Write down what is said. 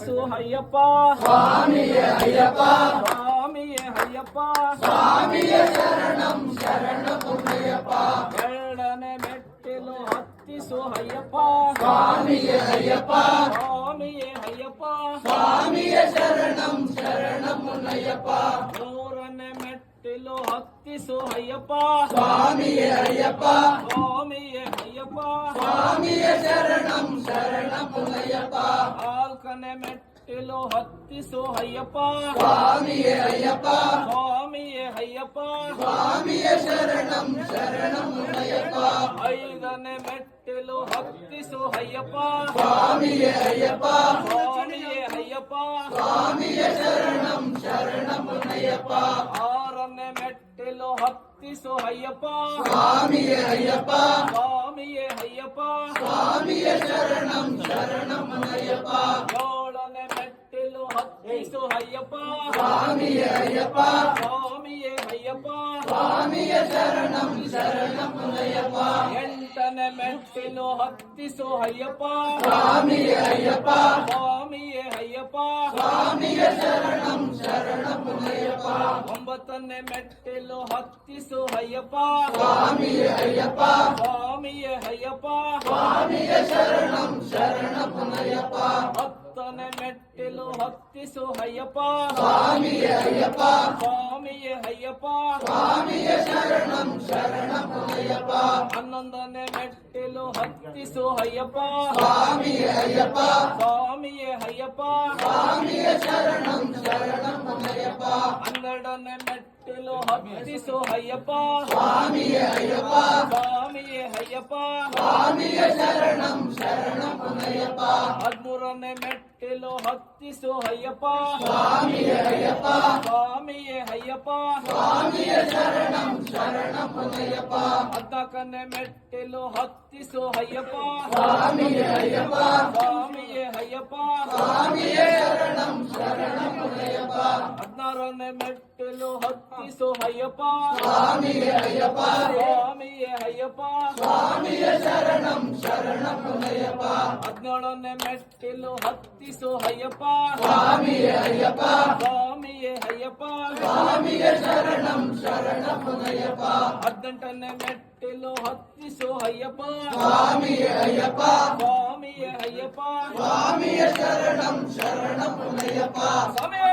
ಅಯ್ಯಪ್ಪ ಸ್ವಾಮಿಯೇ ಅಯ್ಯಪ್ಪ ಸ್ವಾಮಿಯೇ ಅಯ್ಯಪ್ಪ ಸ್ವಾಮಿಯೇ ಶರಣಂ ಶರಣಮಯ್ಯಪ್ಪ ಎರಡನೇ ಮೆಟ್ಟಿಲು ಹತ್ತಿಸು ಅಯ್ಯಪ್ಪ ಸ್ವಾಮಿಯೇ ಅಯ್ಯಪ್ಪ ಸ್ವಾಮಿಯೇ ಅಯ್ಯಪ್ಪ ಸ್ವಾಮಿಯೇ ಶರಣಂ ಶರಣಮಯ್ಯಪ್ಪ ಮೂರನೇ ಮೆಟ್ಟಿಲು ಹತ್ತಿಸು ಅಯ್ಯಪ್ಪ ಸ್ವಾಮಿಯೇ ಅಯ್ಯಪ್ಪ ಸ್ವಾಮಿಯೇ ಅಯ್ಯಪ್ಪ ಸ್ವಾಮಿಯೇ ಶರಣಂ ಶರಣಮಯ್ಯಪ್ಪ ನಾಲ್ಕನೇ ಮೆಟ್ಟಿಲು ಹತ್ತಿಸು ಅಯ್ಯಪ್ಪ ಸ್ವಾಮಿಯೇ ಅಯ್ಯಪ್ಪ ಸ್ವಾಮಿಯೇ ಅಯ್ಯಪ್ಪ ಸ್ವಾಮಿಯೇ ಶರಣಂ ಶರಣಮಯ್ಯಪ್ಪ ಐದನೇ ಮೆಟ್ಟಿಲು ಹತ್ತಿಸು ಅಯ್ಯಪ್ಪ ಸ್ವಾಮಿಯೇ ಅಯ್ಯಪ್ಪ ಸ್ವಾಮಿಯೇ ಅಯ್ಯಪ್ಪ ಸ್ವಾಮಿಯೇ ಶರಣಂ ಶರಣಮಯ್ಯಪ್ಪ ಆರನೇ ಮೆಟ್ಟಿಲು ಹತ್ತಿಸು ಅಯ್ಯಪ್ಪ ಸ್ವಾಮಿಯೇ ಅಯ್ಯಪ್ಪ ಸ್ವಾಮಿಯೇ ಅಯ್ಯಪ್ಪ ಸ್ವಾಮಿಯೇ ಶರಣಂ ಶರಣಮಯ್ಯಪ್ಪ ಏಳನೇ ಮೆಟ್ಟಿಲು ಹತ್ತಿಸು ಅಯ್ಯಪ್ಪ ಸ್ವಾಮಿಯೇ ಅಯ್ಯಪ್ಪ ಸ್ವಾಮಿಯೇ ಅಯ್ಯಪ್ಪ ಸ್ವಾಮಿಯೇ ಶರಣಂ ಶರಣಮಯ್ಯಪ್ಪ ಎಂಟನೇ ಮೆಟ್ಟಿಲು ಹತ್ತಿಸು ಅಯ್ಯಪ್ಪ ಸ್ವಾಮಿಯೇ ಅಯ್ಯಪ್ಪ ಸ್ವಾಮಿಯೇ ಅಯ್ಯಪ್ಪ ಸ್ವಾಮಿಯೇ ಶರಣಂ ಶರಣಮಯ್ಯಪ್ಪ ಒಂಬತ್ತನೇ ಮೆಟ್ಟಿಲು ಹತ್ತಿಸು ಅಯ್ಯಪ್ಪ ಸ್ವಾಮಿಯೇ ಅಯ್ಯಪ್ಪ ಸ್ವಾಮಿಯೇ ಅಯ್ಯಪ್ಪ ಸ್ವಾಮಿಯೇ ಶರಣಂ ಶರಣಮಯ್ಯಪ್ಪ ಹತ್ತನೇ ಮೆಟ್ಟಿಲು ಹತ್ತಿಸು ಅಯ್ಯಪ್ಪ ಸ್ವಾಮಿಯೇ ಅಯ್ಯಪ್ಪ ಸ್ವಾಮಿಯೇ ಅಯ್ಯಪ್ಪ ಸ್ವಾಮಿಯೇ ಶರಣಂ ಶರಣಮಯ್ಯಪ್ಪ ಹನ್ನೊಂದನೇ ಮೆಟ್ಟಿಲು ಹತ್ತಿಸು ಅಯ್ಯಪ್ಪ ಸ್ವಾಮಿಯೇ ಅಯ್ಯಪ್ಪ ಸ್ವಾಮಿಯೇ ಅಯ್ಯಪ್ಪ ಸ್ವಾಮಿಯೇ ಶರಣಂ ಶರಣಮಯ್ಯಪ್ಪ ಹನ್ನೆರಡನೇ ಮೆಟ್ಟಿಲು ಹತ್ತಿಸು ಅಯ್ಯಪ್ಪ ಸ್ವಾಮಿಯೇ ಅಯ್ಯಪ್ಪ ಸ್ವಾಮಿಯೇ ಅಯ್ಯಪ್ಪ ಸ್ವಾಮಿಯೇ ಶರಣಂ ಶರಣಮಯ್ಯಪ್ಪ ಹದಿಮೂರನೇ ಮೆಟ್ಟಿಲು ಹತ್ತಿಸು ಅಯ್ಯಪ್ಪ ಸ್ವಾಮಿಯೇ ಅಯ್ಯಪ್ಪ ಸ್ವಾಮಿಯೇ ಅಯ್ಯಪ್ಪ ಸ್ವಾಮಿಯೇ ಶರಣಂ ಶರಣಮಯ್ಯಪ್ಪ ಹದಿನಾಲ್ಕನೇ ಮೆಟ್ಟಿಲು ಹತ್ತಿಸು ಅಯ್ಯಪ್ಪ ಸ್ವಾಮಿಯೇ ಅಯ್ಯಪ್ಪ ಸ್ವಾಮಿಯೇ ಅಯ್ಯಪ್ಪ ಸ್ವಾಮಿಯೇ ಶರಣಂ ಶರಣಮಯ್ಯಪ್ಪ ಹದಿನಾರನೇ ಮೆಟ್ಟಿಲು ಹತ್ತಿಸು ಅಯ್ಯಪ್ಪ ಸ್ವಾಮಿಯೇ ಅಯ್ಯಪ್ಪ ಸ್ವಾಮಿಯೇ ಅಯ್ಯಪ್ಪ ಸ್ವಾಮಿಯೇ ಶರಣಂ ಶರಣಮಯ್ಯಪ್ಪ ಹದಿನೇಳನೇ ಮೆಟ್ಟಿಲು ಹತ್ತಿಸು ಅಯ್ಯಪ್ಪ ಸ್ವಾಮಿಯೇ ಅಯ್ಯಪ್ಪ ಸ್ವಾಮಿಯೇ ಅಯ್ಯಪ್ಪ ಸ್ವಾಮಿಯೇ ಶರಣಂ ಶರಣಮಯ್ಯಪ್ಪ ಹದಿನೆಂಟನೇ ಮೆಟ್ಟಿಲು ಹತ್ತಿಸು ಅಯ್ಯಪ್ಪ ಸ್ವಾಮಿಯೇ ಅಯ್ಯಪ್ಪ ಸ್ವಾಮಿಯೇ ಅಯ್ಯಪ್ಪ ಸ್ವಾಮಿಯೇ ಶರಣಂ ಶರಣಮಯ್ಯಪ್ಪ ಸ್ವಾಮಿಯೇ